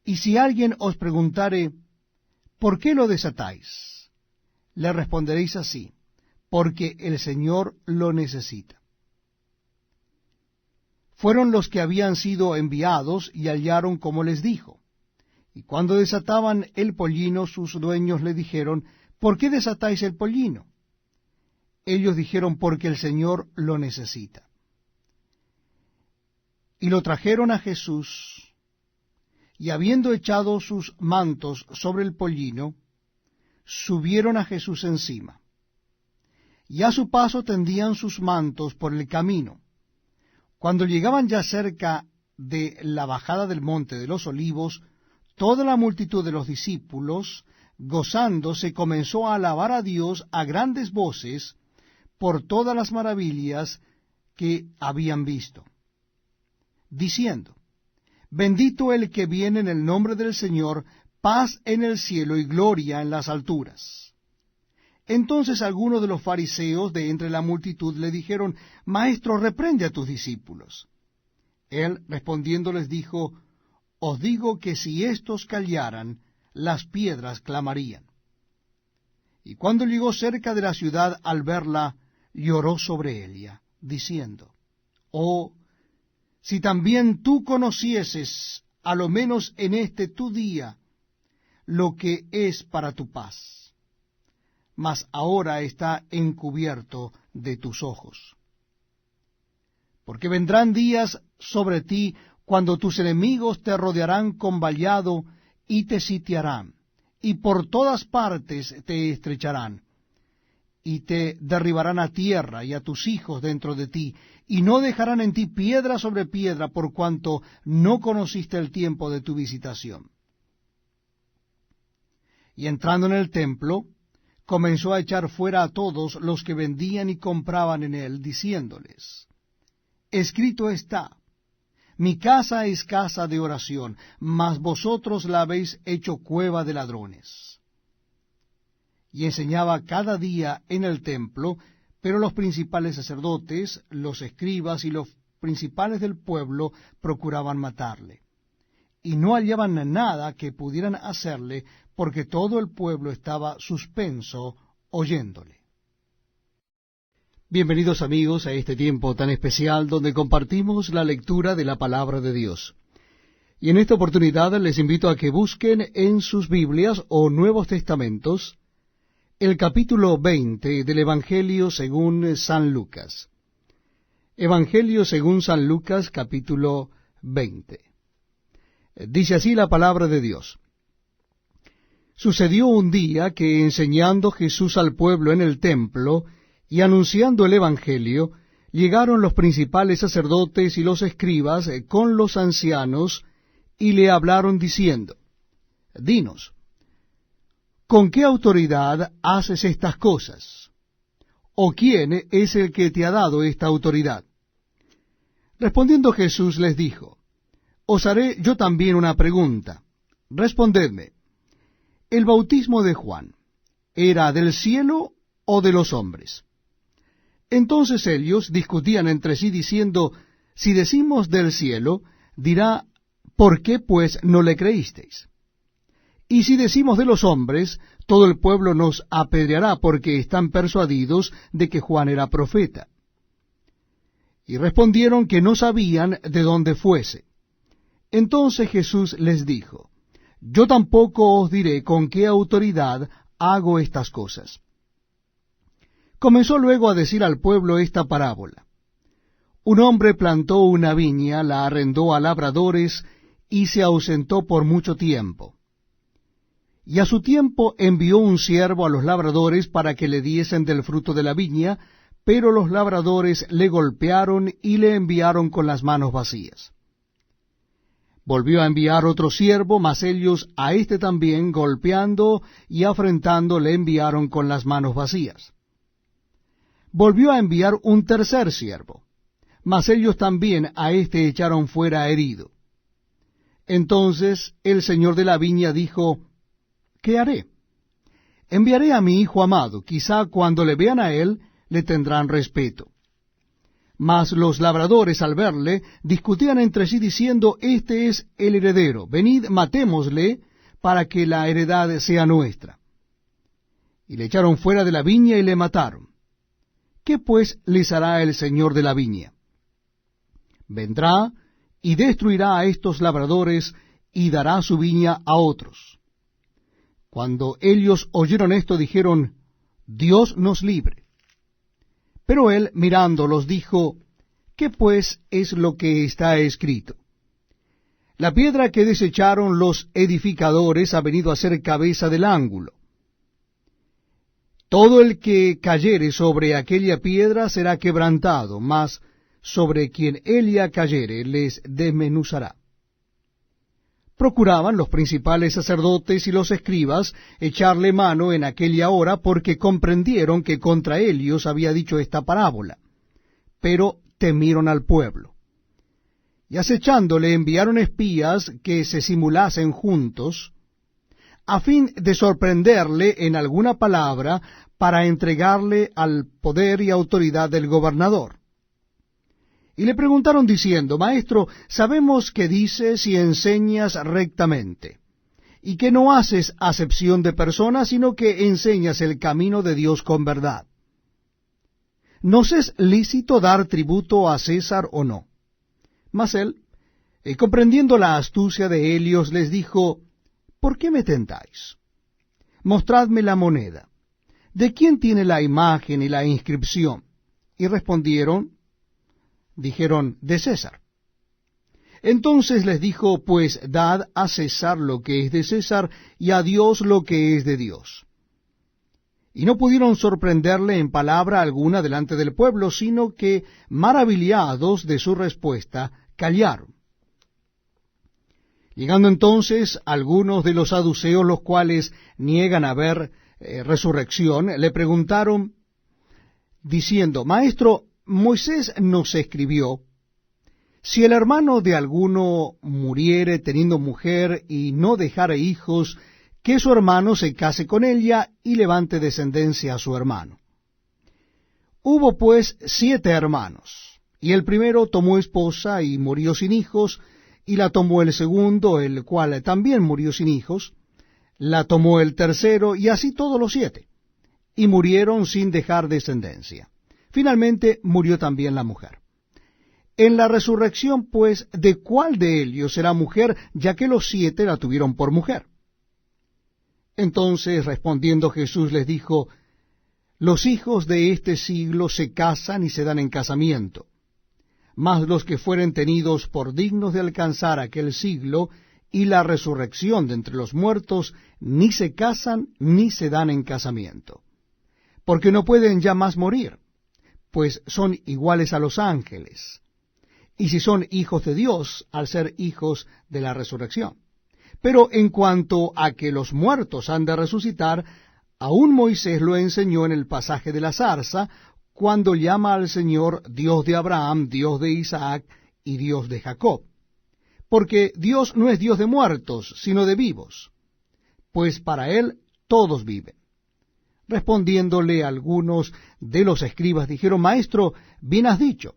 Y si alguien os preguntare, ¿por qué lo desatáis? Le responderéis así, porque el Señor lo necesita. Fueron los que habían sido enviados y hallaron como les dijo. Y cuando desataban el pollino, sus dueños le dijeron, ¿por qué desatáis el pollino? Ellos dijeron, porque el Señor lo necesita. Y lo trajeron a Jesús, y habiendo echado sus mantos sobre el pollino, subieron a Jesús encima. Y a su paso tendían sus mantos por el camino. Cuando llegaban ya cerca de la bajada del monte de los Olivos, toda la multitud de los discípulos, gozándose, comenzó a alabar a Dios a grandes voces por todas las maravillas que habían visto, diciendo, bendito el que viene en el nombre del Señor, paz en el cielo y gloria en las alturas. Entonces algunos de los fariseos de entre la multitud le dijeron, Maestro, reprende a tus discípulos. Él respondiendo les dijo, os digo que si éstos callaran, las piedras clamarían. Y cuando llegó cerca de la ciudad, al verla, lloró sobre ella, diciendo, oh, si también tú conocieses, a lo menos en este tu día, lo que es para tu paz, mas ahora está encubierto de tus ojos. Porque vendrán días sobre ti cuando tus enemigos te rodearán con vallado y te sitiarán, y por todas partes te estrecharán, y te derribarán a tierra y a tus hijos dentro de ti, y no dejarán en ti piedra sobre piedra, por cuanto no conociste el tiempo de tu visitación. Y entrando en el templo, comenzó a echar fuera a todos los que vendían y compraban en él, diciéndoles, escrito está, mi casa es casa de oración, mas vosotros la habéis hecho cueva de ladrones. Y enseñaba cada día en el templo, Pero los principales sacerdotes, los escribas y los principales del pueblo procuraban matarle. Y no hallaban nada que pudieran hacerle, porque todo el pueblo estaba suspenso oyéndole. Bienvenidos amigos a este tiempo tan especial donde compartimos la lectura de la palabra de Dios. Y en esta oportunidad les invito a que busquen en sus Biblias o Nuevos Testamentos el capítulo 20 del Evangelio según San Lucas. Evangelio según San Lucas, capítulo 20. Dice así la palabra de Dios. Sucedió un día que, enseñando Jesús al pueblo en el templo y anunciando el Evangelio, llegaron los principales sacerdotes y los escribas con los ancianos y le hablaron diciendo, Dinos, ¿con qué autoridad haces estas cosas? ¿O quién es el que te ha dado esta autoridad? Respondiendo Jesús les dijo, Os haré yo también una pregunta. Respondedme, ¿el bautismo de Juan era del cielo o de los hombres? Entonces ellos discutían entre sí diciendo, Si decimos del cielo, dirá, ¿por qué pues no le creísteis? Y si decimos de los hombres, todo el pueblo nos apedreará porque están persuadidos de que Juan era profeta. Y respondieron que no sabían de dónde fuese. Entonces Jesús les dijo, Yo tampoco os diré con qué autoridad hago estas cosas. Comenzó luego a decir al pueblo esta parábola. Un hombre plantó una viña, la arrendó a labradores y se ausentó por mucho tiempo. Y a su tiempo envió un siervo a los labradores para que le diesen del fruto de la viña, pero los labradores le golpearon y le enviaron con las manos vacías. Volvió a enviar otro siervo, mas ellos a éste también, golpeando y afrentando, le enviaron con las manos vacías. Volvió a enviar un tercer siervo, mas ellos también a éste echaron fuera herido. Entonces el señor de la viña dijo, ¿qué haré? Enviaré a mi hijo amado, quizá cuando le vean a él, le tendrán respeto. Mas los labradores al verle discutían entre sí diciendo, Este es el heredero, venid, matémosle, para que la heredad sea nuestra. Y le echaron fuera de la viña y le mataron. ¿Qué pues les hará el señor de la viña? Vendrá y destruirá a estos labradores y dará su viña a otros. Cuando ellos oyeron esto, dijeron, Dios nos libre. Pero él, mirándolos, dijo, ¿qué pues es lo que está escrito? La piedra que desecharon los edificadores ha venido a ser cabeza del ángulo. Todo el que cayere sobre aquella piedra será quebrantado, mas sobre quien ella cayere les desmenuzará. Procuraban los principales sacerdotes y los escribas echarle mano en aquella hora, porque comprendieron que contra ellos había dicho esta parábola, pero temieron al pueblo. Y acechándole enviaron espías que se simulasen juntos, a fin de sorprenderle en alguna palabra para entregarle al poder y autoridad del gobernador. Y le preguntaron diciendo, Maestro, sabemos que dices y enseñas rectamente, y que no haces acepción de personas, sino que enseñas el camino de Dios con verdad. ¿Nos es lícito dar tributo a César o no? Mas él, comprendiendo la astucia de ellos, les dijo, ¿por qué me tentáis? Mostradme la moneda. ¿De quién tiene la imagen y la inscripción? Y dijeron, de César. Entonces les dijo, pues dad a César lo que es de César, y a Dios lo que es de Dios. Y no pudieron sorprenderle en palabra alguna delante del pueblo, sino que, maravillados de su respuesta, callaron. Llegando entonces algunos de los saduceos, los cuales niegan haber resurrección, le preguntaron, diciendo, Maestro, Moisés nos escribió, si el hermano de alguno muriere teniendo mujer y no dejare hijos, que su hermano se case con ella y levante descendencia a su hermano. Hubo pues 7 hermanos, y el primero tomó esposa y murió sin hijos, y la tomó el segundo, el cual también murió sin hijos, la tomó el tercero, y así todos los 7, y murieron sin dejar descendencia. Finalmente murió también la mujer. En la resurrección, pues, ¿de cuál de ellos será mujer, ya que los 7 la tuvieron por mujer? Entonces, respondiendo Jesús, les dijo: los hijos de este siglo se casan y se dan en casamiento, mas los que fueren tenidos por dignos de alcanzar aquel siglo y la resurrección de entre los muertos, ni se casan ni se dan en casamiento, porque no pueden ya más morir, pues son iguales a los ángeles, y si son hijos de Dios, al ser hijos de la resurrección. Pero en cuanto a que los muertos han de resucitar, aún Moisés lo enseñó en el pasaje de la zarza, cuando llama al Señor Dios de Abraham, Dios de Isaac y Dios de Jacob. Porque Dios no es Dios de muertos, sino de vivos, pues para él todos viven. Respondiéndole algunos de los escribas dijeron: Maestro, bien has dicho,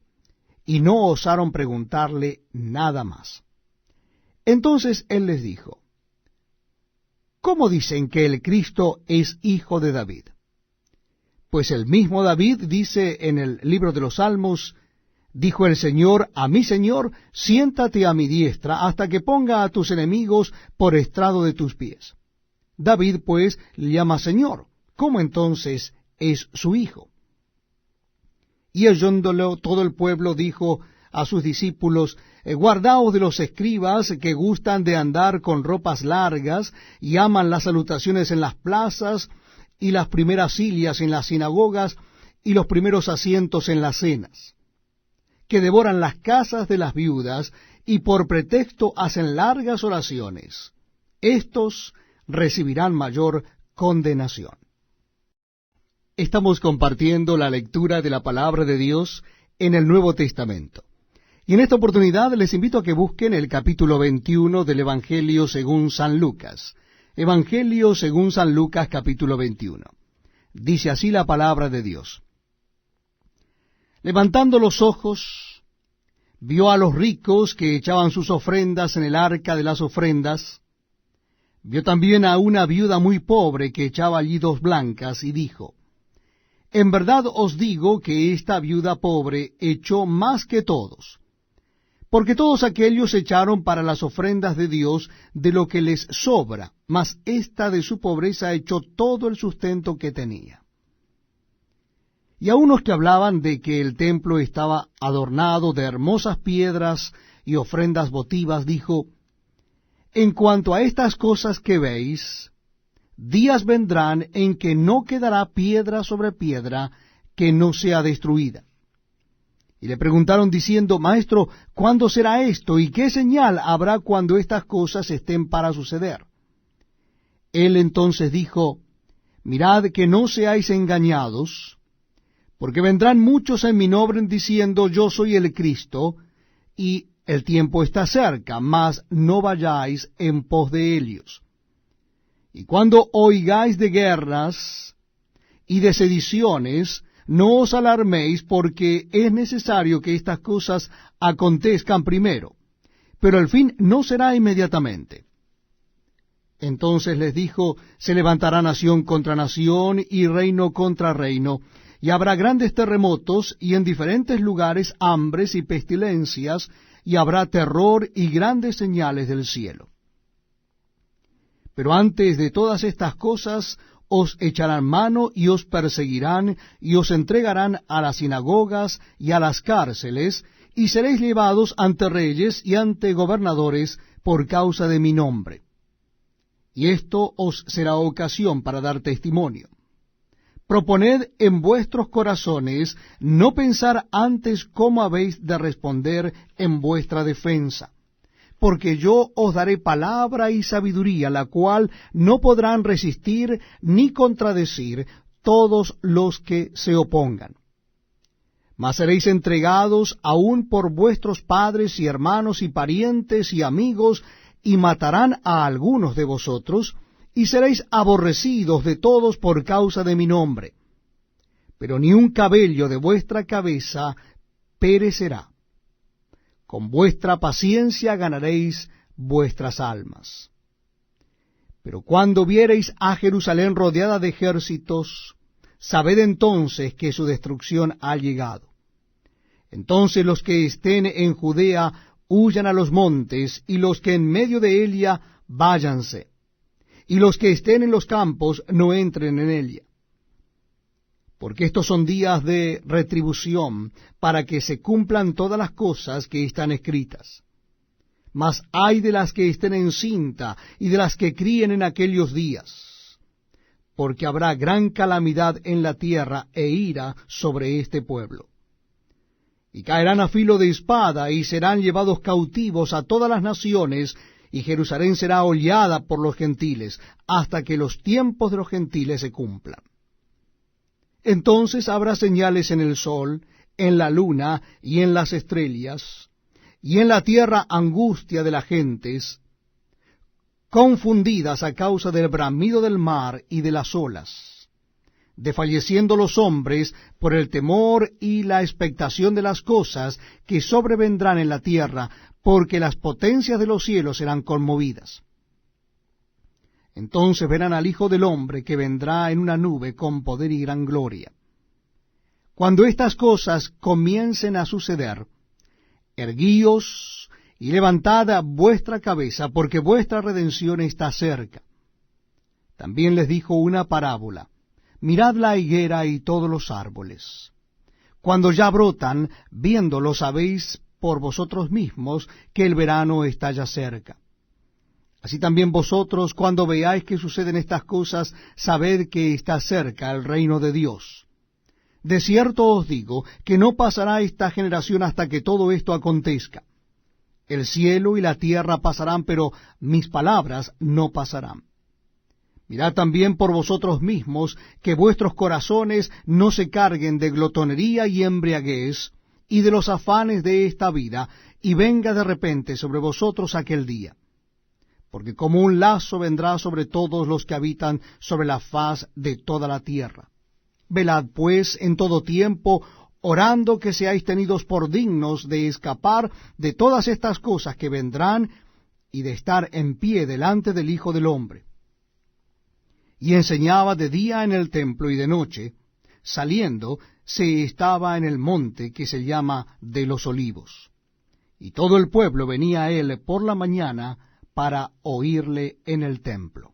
y no osaron preguntarle nada más. Entonces él les dijo: ¿cómo dicen que el Cristo es hijo de David? Pues el mismo David dice en el libro de los Salmos: dijo el Señor a mi Señor, siéntate a mi diestra, hasta que ponga a tus enemigos por estrado de tus pies. David, pues, le llama Señor. ¿Cómo entonces es su hijo? Y oyéndolo todo el pueblo dijo a sus discípulos: guardaos de los escribas que gustan de andar con ropas largas y aman las salutaciones en las plazas y las primeras sillas en las sinagogas y los primeros asientos en las cenas, que devoran las casas de las viudas y por pretexto hacen largas oraciones. Estos recibirán mayor condenación. Estamos compartiendo la lectura de la palabra de Dios en el Nuevo Testamento. Y en esta oportunidad les invito a que busquen el capítulo 21 del Evangelio según San Lucas. Evangelio según San Lucas, capítulo 21. Dice así la palabra de Dios. Levantando los ojos, vio a los ricos que echaban sus ofrendas en el arca de las ofrendas. Vio también a una viuda muy pobre que echaba allí 2 blancas, y dijo: en verdad os digo que esta viuda pobre echó más que todos, porque todos aquellos echaron para las ofrendas de Dios de lo que les sobra, mas ésta de su pobreza echó todo el sustento que tenía. Y a unos que hablaban de que el templo estaba adornado de hermosas piedras y ofrendas votivas, dijo: en cuanto a estas cosas que veis, días vendrán en que no quedará piedra sobre piedra que no sea destruida. Y le preguntaron diciendo: Maestro, ¿cuándo será esto? ¿Y qué señal habrá cuando estas cosas estén para suceder? Él entonces dijo: mirad que no seáis engañados, porque vendrán muchos en mi nombre diciendo: yo soy el Cristo, y el tiempo está cerca, mas no vayáis en pos de ellos. Y cuando oigáis de guerras y de sediciones, no os alarméis, porque es necesario que estas cosas acontezcan primero, pero el fin no será inmediatamente. Entonces les dijo: se levantará nación contra nación y reino contra reino, y habrá grandes terremotos, y en diferentes lugares hambres y pestilencias, y habrá terror y grandes señales del cielo. Pero antes de todas estas cosas os echarán mano y os perseguirán y os entregarán a las sinagogas y a las cárceles, y seréis llevados ante reyes y ante gobernadores por causa de mi nombre. Y esto os será ocasión para dar testimonio. Proponed en vuestros corazones no pensar antes cómo habéis de responder en vuestra defensa, porque yo os daré palabra y sabiduría, la cual no podrán resistir ni contradecir todos los que se opongan. Mas seréis entregados aún por vuestros padres y hermanos y parientes y amigos, y matarán a algunos de vosotros, y seréis aborrecidos de todos por causa de mi nombre. pero ni un cabello de vuestra cabeza perecerá. Con vuestra paciencia ganaréis vuestras almas. Pero cuando viereis a Jerusalén rodeada de ejércitos, sabed entonces que su destrucción ha llegado. Entonces los que estén en Judea huyan a los montes, y los que en medio de ella váyanse, y los que estén en los campos no entren en ella. Porque estos son días de retribución, para que se cumplan todas las cosas que están escritas. Mas ay de las que estén encinta, y de las que críen en aquellos días, porque habrá gran calamidad en la tierra e ira sobre este pueblo. Y caerán a filo de espada, y serán llevados cautivos a todas las naciones, y Jerusalén será hollada por los gentiles, hasta que los tiempos de los gentiles se cumplan. Entonces habrá señales en el sol, en la luna y en las estrellas, y en la tierra angustia de las gentes, confundidas a causa del bramido del mar y de las olas, desfalleciendo los hombres por el temor y la expectación de las cosas que sobrevendrán en la tierra, porque las potencias de los cielos serán conmovidas. Entonces verán al Hijo del Hombre que vendrá en una nube con poder y gran gloria. Cuando estas cosas comiencen a suceder, erguíos y levantad vuestra cabeza, porque vuestra redención está cerca. También les dijo una parábola: mirad la higuera y todos los árboles. Cuando ya brotan, viéndolos sabéis por vosotros mismos que el verano está ya cerca. Así también vosotros, cuando veáis que suceden estas cosas, sabed que está cerca el reino de Dios. De cierto os digo que no pasará esta generación hasta que todo esto acontezca. El cielo y la tierra pasarán, pero mis palabras no pasarán. Mirad también por vosotros mismos que vuestros corazones no se carguen de glotonería y embriaguez, y de los afanes de esta vida, y venga de repente sobre vosotros aquel día. Porque como un lazo vendrá sobre todos los que habitan sobre la faz de toda la tierra. Velad pues en todo tiempo, orando que seáis tenidos por dignos de escapar de todas estas cosas que vendrán, y de estar en pie delante del Hijo del Hombre. Y enseñaba de día en el templo, y de noche, saliendo, se estaba en el monte que se llama de los Olivos. Y todo el pueblo venía a él por la mañana para oírle en el templo.